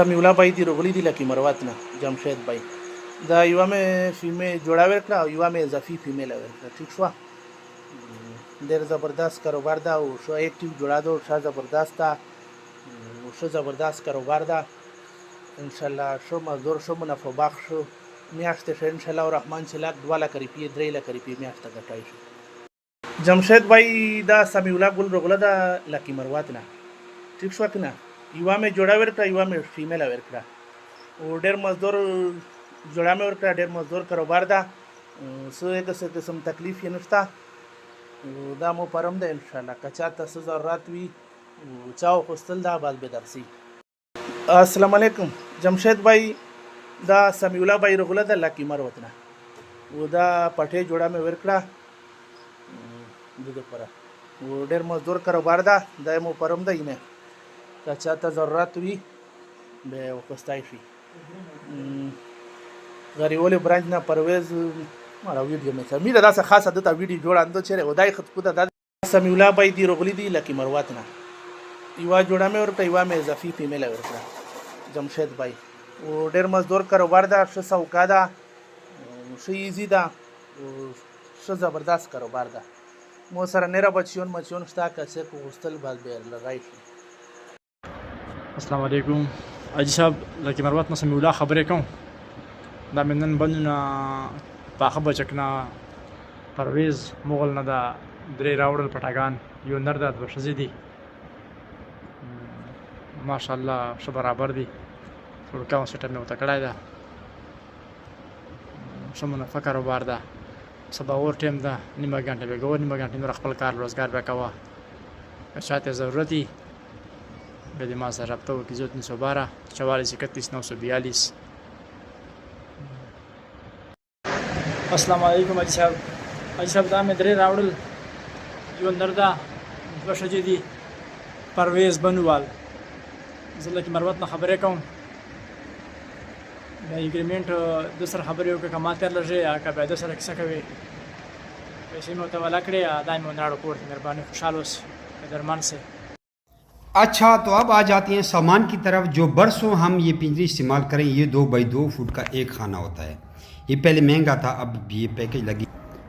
समीउल्लाह भाई दी रोगली दी लकी मरवातना जमशेद भाई दा युवा में फीमेल जोड़ावे रखना युवा में इजाफी फीमेल आवे ठीक छुआ देर ज़बरदस्त कारोबार दा शो एक्टिव जोड़ा दो शा ज़बरदस्त था शो ज़बरदस्त कारोबार दा इंशाल्लाह शो मजदूर शो मुनाफा बख्श शो मियाश्ते शो इंशाल्लाह और रहमान से लाख 2 लाख रुपये 3 लाख रुपये मियाश्ता गटाई शो जमशेद भाई दा समीउल्लाह गुल रोगला दा लकी मरवातना ठीक छुआ किना युवा में जोड़ा वेरकड़ा युवा में फीमेल वेरकड़ा वो डेर मजदूर जोड़ा में वेरकड़ा डेर मजदूर कारोबार दा सो एक किस्म तकलीफ ये नुस्ता दा मो परम दा इंशाल्लाह कचा तस ज़रूरत भी चाओ खुस्तल दा बाल बेदरसी अस्सलाम वालेकुम जमशेद भाई दा समीउल्लाह भाई रोगला दा लकी मरवतना वो दा पठे जोड़ा में वेरकड़ा दूध परा वो डेर मजदूर कारोबार दा मो परम दा इने कचा ता ज़रूरत भी बे वस्ताइफी गरीबोले ब्रांच ना परवेज मारा वीडियो में मी दादा से खास अदता वीडियो जोड़ा अंदो चेरे उदाई खत खुदा दादा समीउल्लाह भाई दी रोगली दी लकी मरवातना युवा जोड़ा में और युवा में इजाफी फीमेल है और जमशेद भाई वो डेर मजदूर कारोबार दा शो सौकादा शो इजी दा शो ज़बरदस्त कारोबार दा मो सर नेरा बच्चियों मचियों स्टा कैसे को हॉस्टल बाल बे राइट अस्सलाम वालेकुम अजी साहब लकी मरवातना समीउल्लाह खबरें कहूँ दा मिनन बनना पाखा बचकना परवेज़ मुगल नदा द्रे रावड़ल पटागान यो नरदा बशजी दी माशाल्लाह शो बराबर दी थोड़ा क्या सेटअप में होता कड़ा दा शो मुनाफा कारोबार दा सबा और टाइम दा निमा घंटे पे गो निमा घंटे में खपल कार रोजगार बेकावा चाहते ज़रूरती बेदिमा से रब्ता की जो 312 44 31 942 अस्सलाम वालेकुम अजी साहब दा में दरे रावड़ल यो नरदा बशजी दी परवेज़ बनवाल ज़िला की मरवत ना खबरें कहूँ एग्रीमेंट दूसरा खबरें के कमाते लगे या का दूसरा किसा कवे वैसे में तो लकड़े दाई में नाड़ो कोट मेहरबानी खुशहाल दरमान से। अच्छा तो अब आ जाती हैं सामान की तरफ जो बरसों हम ये पिंजरी इस्तेमाल करें। ये 2 बाई 2 फुट का एक खाना होता है। ये पहले महंगा था, अब ये पैकेज लगी।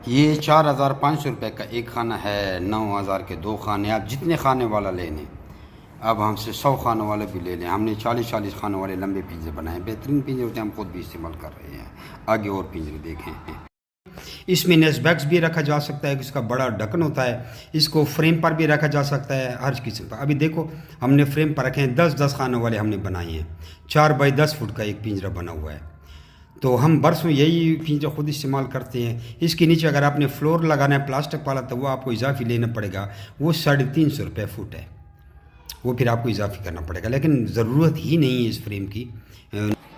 ये 4500 रुपये का एक खाना है, 9000 के 2 खाने। आप जितने खाने वाला लेने, अब हमसे 100 खानों वाले भी ले लें। हमने 40 खानों वाले लंबे पिंजरे बनाए, बेहतरीन पिंजरे होते हैं, हम खुद भी इस्तेमाल कर रहे हैं। आगे और पिंजरे देखें। इसमें नेस्बैक्स भी रखा जा सकता है, इसका बड़ा ढक्कन होता है। इसको फ्रेम पर भी रखा जा सकता है, हर किस्म का। अभी देखो हमने फ्रेम पर रखे हैं, 10 खानों वाले हमने बनाए हैं। 4 बाई 10 फुट का एक पिंजरा बना हुआ है। तो हम बरसों यही पिंजरा खुद इस्तेमाल करते हैं। इसके नीचे अगर आपने फ्लोर लगाना है प्लास्टिक वाला, तो वो आपको इजाफी लेना पड़ेगा। वो 350 रुपये फुट है, वो फिर आपको इजाफी करना पड़ेगा, लेकिन ज़रूरत ही नहीं है इस फ्रेम की।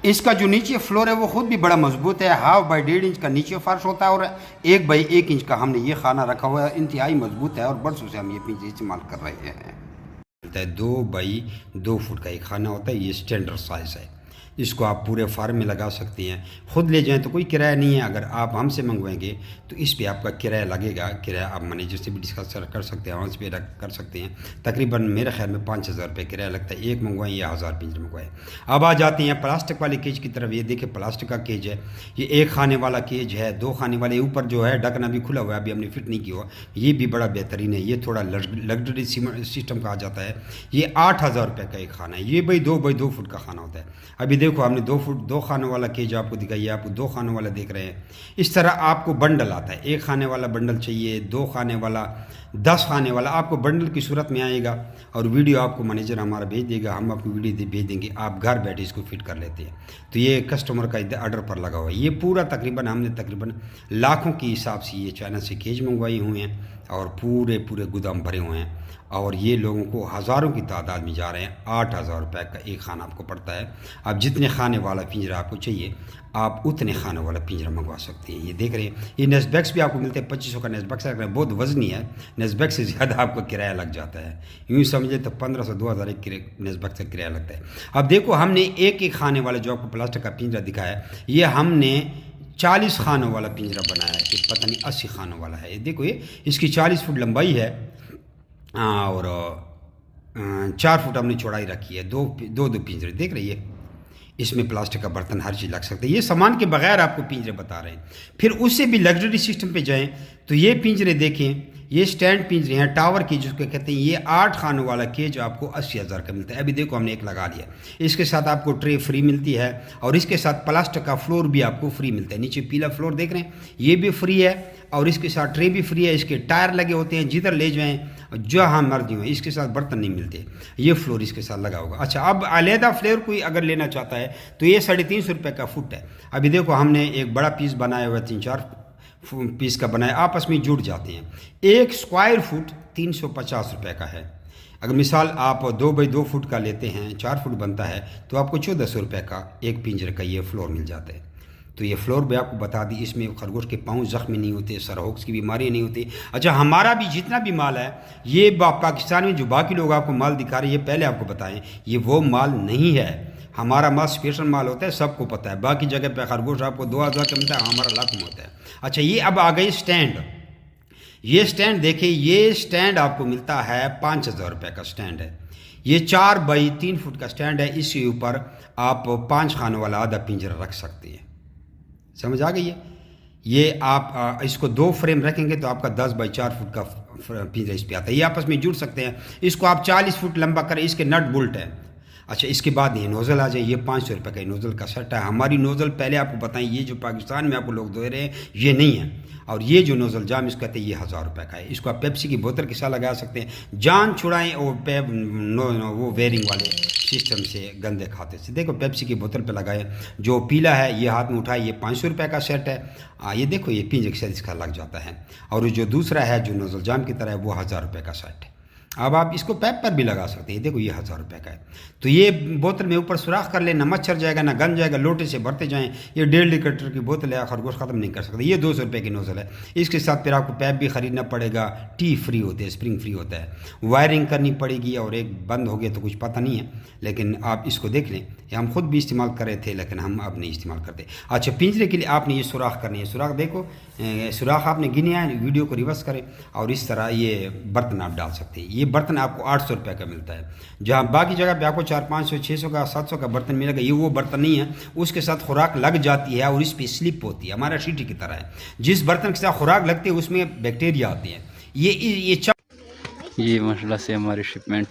इसका जो नीचे फ्लोर है वो खुद भी बड़ा मजबूत है। 1/2 बाई 1.5 इंच का नीचे फर्श होता है और 1 बाई 1 इंच का हमने ये खाना रखा हुआ है। इंतहाई मजबूत है और बरसों से हम ये पिंजरे इस्तेमाल कर रहे हैं। 2 बाई 2 फुट का एक खाना होता है, ये स्टैंडर्ड साइज़ है। इसको आप पूरे फार्म में लगा सकते हैं। ख़ुद ले जाएं तो कोई किराया नहीं है। अगर आप हमसे मंगवाएंगे तो इस पे आपका किराया लगेगा। किराया आप मैनेजर से भी डिस्कस कर सकते हैं, आवाज़ पे कर सकते हैं। तकरीबन मेरे ख्याल में 5000 रुपये किराया लगता है। एक मंगवाएं या 1000 पिंजरे मंगवाएं। अब आ जाते हैं प्लास्टिक वाले केज की तरफ। ये देखिए प्लास्टिक का केज है, ये 1 खाने वाला केज है। 2 खाने वाले ऊपर जो है ढकना भी खुला हुआ है, अभी हमने फिट नहीं किया हुआ। ये भी बड़ा बेहतरीन है, ये थोड़ा लग्जरी सिस्टम कहा जाता है। ये 8000 रुपये का एक खाना है। ये भाई 2 बाई 2 फुट का खाना होता है। अभी देखो हमने 2 फुट 2 खानों वाला केज आपको दिखाइए, आपको 2 खानों वाला देख रहे हैं। इस तरह आपको बंडल आता है। 1 खाने वाला बंडल चाहिए, 2 खाने वाला, 10 खाने वाला, आपको बंडल की सूरत में आएगा। और वीडियो आपको मैनेजर हमारा भेज देगा, हम आपको वीडियो भेज देंगे, आप घर बैठे इसको फिट कर लेते हैं। तो ये कस्टमर का ऑर्डर पर लगा हुआ है। ये पूरा हमने तकरीबन लाखों के हिसाब से ये चाइना से केज मंगवाए हुए हैं और पूरे गोदाम भरे हुए हैं। और ये लोगों को हज़ारों की तादाद में जा रहे हैं। 8000 रुपये का एक खाना आपको पड़ता है। आप जितने खाने वाला पिंजरा आपको चाहिए, आप उतने खाने वाला पिंजरा मंगवा सकते हैं। ये देख रहे हैं, ये नेस्बैक्स भी आपको मिलते हैं। 2500 का नेस्बैक्स है, बहुत वजनी है। नेस्बैक्स से ज़्यादा आपको किराया लग जाता है। यूँ समझे तो 1500-2000 एक नेस्बैक्स का किराया लगता है। अब देखो हमने एक खाने वाला जो आपको प्लास्टिक का पिंजरा दिखाया, ये हमने 40 खानों वाला पिंजरा बनाया है कि पता नहीं 80 खानों वाला है। ये देखो, ये इसकी 40 फुट लंबाई है और 4 फुट हमने चौड़ाई रखी है। दो पिंजरे देख रही है, इसमें प्लास्टिक का बर्तन हर चीज़ लग सकती है। ये सामान के बगैर आपको पिंजरे बता रहे हैं। फिर उससे भी लग्जरी सिस्टम पे जाएं तो ये पिंजरे देखें, ये स्टैंड पिंजरे हैं, टावर केज जिसको कहते हैं। ये 8 खानों वाला केज आपको 80,000 का मिलता है। अभी देखो हमने एक लगा लिया। इसके साथ आपको ट्रे फ्री मिलती है और इसके साथ प्लास्टिक का फ्लोर भी आपको फ्री मिलता है। नीचे पीला फ्लोर देख रहे हैं, ये भी फ्री है और इसके साथ ट्रे भी फ्री है। इसके टायर लगे होते हैं, जिधर ले जाएं जहाँ मर्जी हो। इसके साथ बर्तन नहीं मिलते, ये फ्लोर इसके साथ लगा होगा। अच्छा, अब अलहदा फ्लेवर कोई अगर लेना चाहता है तो ये 350 रुपये का फुट है। अभी देखो हमने एक बड़ा पीस बनाया हुआ है, 3-4 पीस का बनाया, आपस में जुड़ जाते हैं। 1 स्क्वायर फुट 350 रुपये का है। अगर मिसाल आप 2 बाई 2 फुट का लेते हैं, 4 फुट बनता है, तो आपको 1400 रुपये का एक पिंजरे का ये फ्लोर मिल जाता है। तो ये फ्लोर भी आपको बता दी, इसमें खरगोश के पाँव ज़ख्मी नहीं होते, सरहोक्स की बीमारी नहीं होती। अच्छा, हमारा भी जितना भी माल है, ये पाकिस्तान में जो बाकी लोग आपको माल दिखा रहे हैं, ये पहले आपको बताएं, ये वो माल नहीं है। हमारा माल स्पेशल माल होता है, सबको पता है। बाकी जगह पे खरगोश आपको 2000 का मिलता है, हमारा लाख में होता है। अच्छा, ये अब आ गई स्टैंड। ये स्टैंड देखिए, ये स्टैंड आपको मिलता है 5000 रुपये का स्टैंड है। ये 4 बाई 3 फुट का स्टैंड है। इसके ऊपर आप 5 खानों वाला आधा पिंजरा रख सकते हैं। समझ आ गई है? ये आप इसको 2 फ्रेम रखेंगे तो आपका 10 बाई 4 फुट का पिंजरा इस पर आता है। ये आपस में जुड़ सकते हैं। इसको आप 40 फुट लंबा करें, इसके नट बोल्ट है। अच्छा, इसके बाद ये नोज़ल आ जाए। ये 500 रुपये का नोज़ल का सेट है। हमारी नोज़ल पहले आपको बताएं, ये जो पाकिस्तान में आपको लोग दे रहे हैं ये नहीं है। और ये जो नोज़ल जाम इसको कहते हैं, ये 1000 रुपये का है। इसको आप पेप्सी की बोतल के साथ लगा सकते हैं। जान छुड़ाएं और वो वेयरिंग वाले सिस्टम से गंदे खाते से। देखो पेप्सी की बोतल पे लगाए, जो पीला है ये हाथ में उठाए, ये 500 रुपये का सेट है। ये देखो, ये पिंजरे के साथ इसका लग जाता है। और जो दूसरा है जो नोज़ल जाम की तरह है, वो 1000 रुपये का सेट है। अब आप इसको पैप पर भी लगा सकते हैं। देखो, ये 1000 रुपये का है। तो ये बोतल में ऊपर सुराख कर ले, ना मच्छर जाएगा ना गंद जाएगा। लोटे से भरते जाएं। ये 1.5 लीटर की बोतल है, खरगोश ख़त्म नहीं कर सकते। ये 200 रुपये की नोज़ल है। इसके साथ फिर आपको पैप भी ख़रीदना पड़ेगा। टी फ्री होते हैं, स्प्रिंग फ्री होता है। वायरिंग करनी पड़ेगी और एक बंद हो गया तो कुछ पता नहीं है, लेकिन आप इसको देख लें। ये हम खुद भी इस्तेमाल कर रहे थे, लेकिन हम अब नहीं इस्तेमाल करते। अच्छा, पिंजरे के लिए आपने ये सुराख करनी है। सुराख देखो, सुराख आपने गिने हैं, वीडियो को रिवर्स करें और इस तरह ये बर्तन आप डाल सकते हैं। ये बर्तन आपको 800 रुपये का मिलता है। जहाँ बाकी जगह पे आपको 400, 500, 600 का, 700 का बर्तन मिलेगा, ये वो बर्तन नहीं है। उसके साथ खुराक लग जाती है और इस पर स्लिप होती है। हमारा शीटी की तरह है। जिस बर्तन के साथ खुराक लगती है उसमें बैक्टीरिया आते हैं। ये माशाल्लाह से हमारी शिपमेंट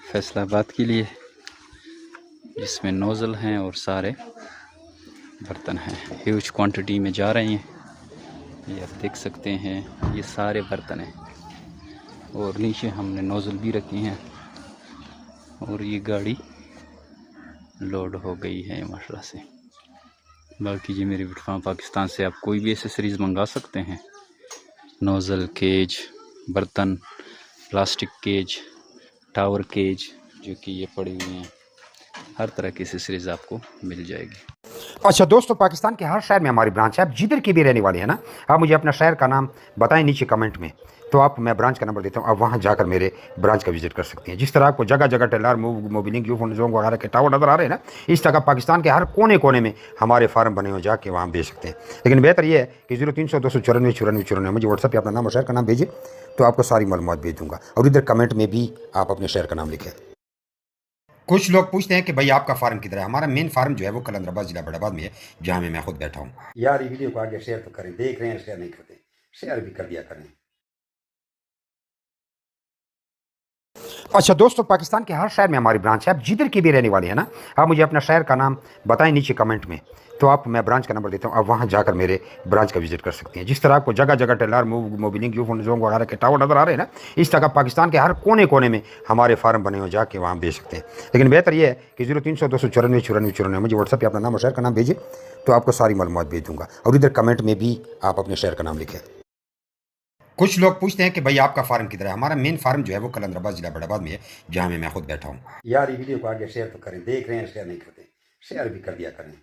फैसलाबाद के लिए, जिसमें नोज़ल हैं और सारे बर्तन हैं, ह्यूज क्वांटिटी में जा रहे हैं। ये आप देख सकते हैं, ये सारे बर्तन हैं और नीचे हमने नोज़ल भी रखी हैं और ये गाड़ी लोड हो गई है माशाल्लाह से। बाकी जी मेरे वीडियो पाकिस्तान से आप कोई भी एसेसरीज़ मंगा सकते हैं। नोज़ल, केज, बर्तन, प्लास्टिक केज, टावर केज, जो कि ये पड़ी हुई हैं, हर तरह की एसेसरीज़ आपको मिल जाएगी। अच्छा दोस्तों, पाकिस्तान के हर शहर में हमारी ब्रांच है। आप जिधर की भी रहने वाले हैं ना, आप मुझे अपना शहर का नाम बताएं नीचे कमेंट में, तो आप मैं ब्रांच का नंबर देता हूँ। आप वहाँ जाकर मेरे ब्रांच का विजिट कर सकते हैं। जिस तरह आपको जगह जगह टेलर, मोबिलिंग, जोंग वगैरह के टावर नज़र आ रहे हैं ना, इस तरह पाकिस्तान के हर कोने कोने में हमारे फार्म बने हो, जाके वहाँ बेच सकते हैं। लेकिन बेहतर ये है कि 0300 294 94 94 मुझे व्हाट्सएप पर अपना नाम और शहर का नाम भेजिए, तो आपको सारी मालूमात भेज दूँगा। और इधर कमेंट में भी आप अपने शहर का नाम लिखें। कुछ लोग पूछते हैं कि भाई आपका फार्म किधर है। हमारा मेन फार्म जो है वो कलंदराबाद जिला बड़ाबाद में है, जहाँ मैं खुद बैठा हूँ। यार ये वीडियो को आगे शेयर तो करें। देख रहे हैं, शेयर नहीं करते, शेयर भी कर दिया करें। अच्छा दोस्तों, पाकिस्तान के हर शहर में हमारी ब्रांच है। आप जिधर की भी रहने वाले हैं ना, आप मुझे अपना शहर का नाम बताएं नीचे कमेंट में, तो आप मैं ब्रांच का नंबर देता हूँ। आप वहाँ जाकर मेरे ब्रांच का विजिट कर सकते हैं। जिस तरह आपको जगह जगह टेलर, मोबिलिंग, जोंग वगैरह के टावर नज़र आ रहे हैं ना, इस तरह पाकिस्तान के हर कोने कोने में हमारे फार्म बने हो, जाके वहाँ बेच सकते हैं। लेकिन बेहतर ये है कि 0300 294 94 94 मुझे व्हाट्सएप पर अपना नाम और शहर का नाम भेजिए, तो आपको सारी मालूमात भेज दूँगा। और इधर कमेंट में भी आप अपने शहर का नाम लिखें। कुछ लोग पूछते हैं कि भाई आपका फार्म किधर है। हमारा मेन फार्म जो है वो कलंदराबाद जिला बड़ाबाद में है, जहाँ मैं खुद बैठा हूँ। यार ये वीडियो को आगे शेयर तो करें। देख रहे हैं, शेयर नहीं करते, शेयर भी कर दिया करें।